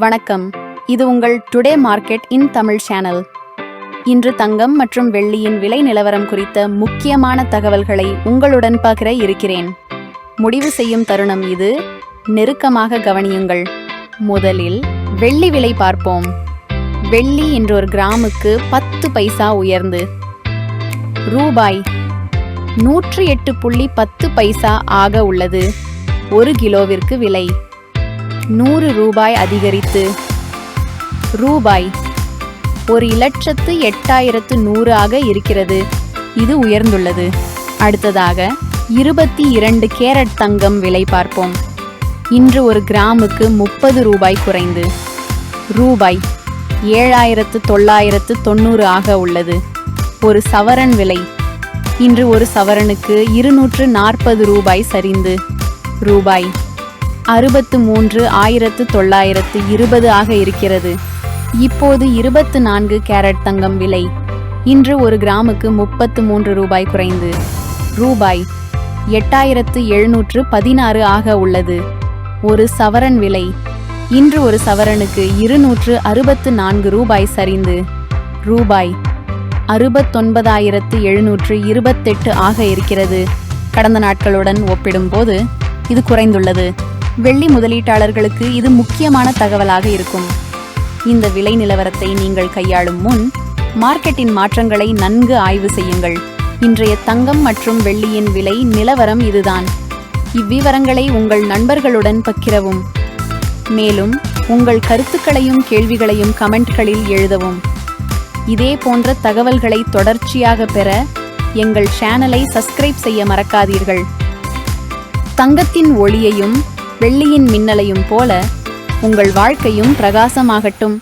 வணக்கம், இது உங்கள் டுடே மார்க்கெட் இன் தமிழ் சேனல். இன்று தங்கம் மற்றும் வெள்ளியின் விலை நிலவரம் குறித்த முக்கியமான தகவல்களை உங்களுடன் பகிர இருக்கிறேன். முடிவு செய்யும் தருணம் இது, நெருக்கமாக கவனியுங்கள். முதலில் வெள்ளி விலை பார்ப்போம். வெள்ளி இன்று ஒரு கிராமுக்கு 10 பைசா உயர்ந்து ரூபாய் 108.10 ஆக உள்ளது. 1 கிலோவிற்கு விலை 100 ரூபாய் அதிகரித்து ரூபாய் 1,08,100 ஆக இருக்கிறது. இது உயர்ந்துள்ளது. அடுத்ததாக 22 கேரட் தங்கம் விலை பார்ப்போம். இன்று ஒரு கிராமுக்கு 30 ரூபாய் குறைந்து ரூபாய் 7,990 ஆக உள்ளது. ஒரு சவரன் விலை இன்று ஒரு சவரனுக்கு 240 ரூபாய் சரிந்து ரூபாய் 63,920 ஆக இருக்கிறது. இப்போது 24 கேரட் தங்கம் விலை இன்று ஒரு கிராமுக்கு 33 ரூபாய் குறைந்து ரூபாய் 8,716 ஆக உள்ளது. ஒரு சவரன் விலை இன்று ஒரு சவரனுக்கு 264 ரூபாய் சரிந்து ரூபாய் 69,728 ஆக இருக்கிறது. கடந்த நாட்களுடன் ஒப்பிடும்போது இது குறைந்துள்ளது. வெள்ளி முதலீட்டாளர்களுக்கு இது முக்கியமான தகவலாக இருக்கும். இந்த விலை நிலவரத்தை நீங்கள் கையாளும் முன் மார்க்கெட்டின் மாற்றங்களை நன்கு ஆய்வு செய்யுங்கள். இன்றைய தங்கம் மற்றும் வெள்ளியின் விலை நிலவரம் இதுதான். இவ்விவரங்களை உங்கள் நண்பர்களுடன் பகிரவும். மேலும் உங்கள் கருத்துக்களையும் கேள்விகளையும் கமெண்ட்களில் எழுதவும். இதே போன்ற தகவல்களை தொடர்ச்சியாக பெற எங்கள் சேனலை சப்ஸ்கிரைப் செய்ய மறக்காதீர்கள். தங்கத்தின் ஒளியையும் வெள்ளியின் மின்னலையும் போல உங்கள் வாழ்க்கையும் பிரகாசமாகட்டும்.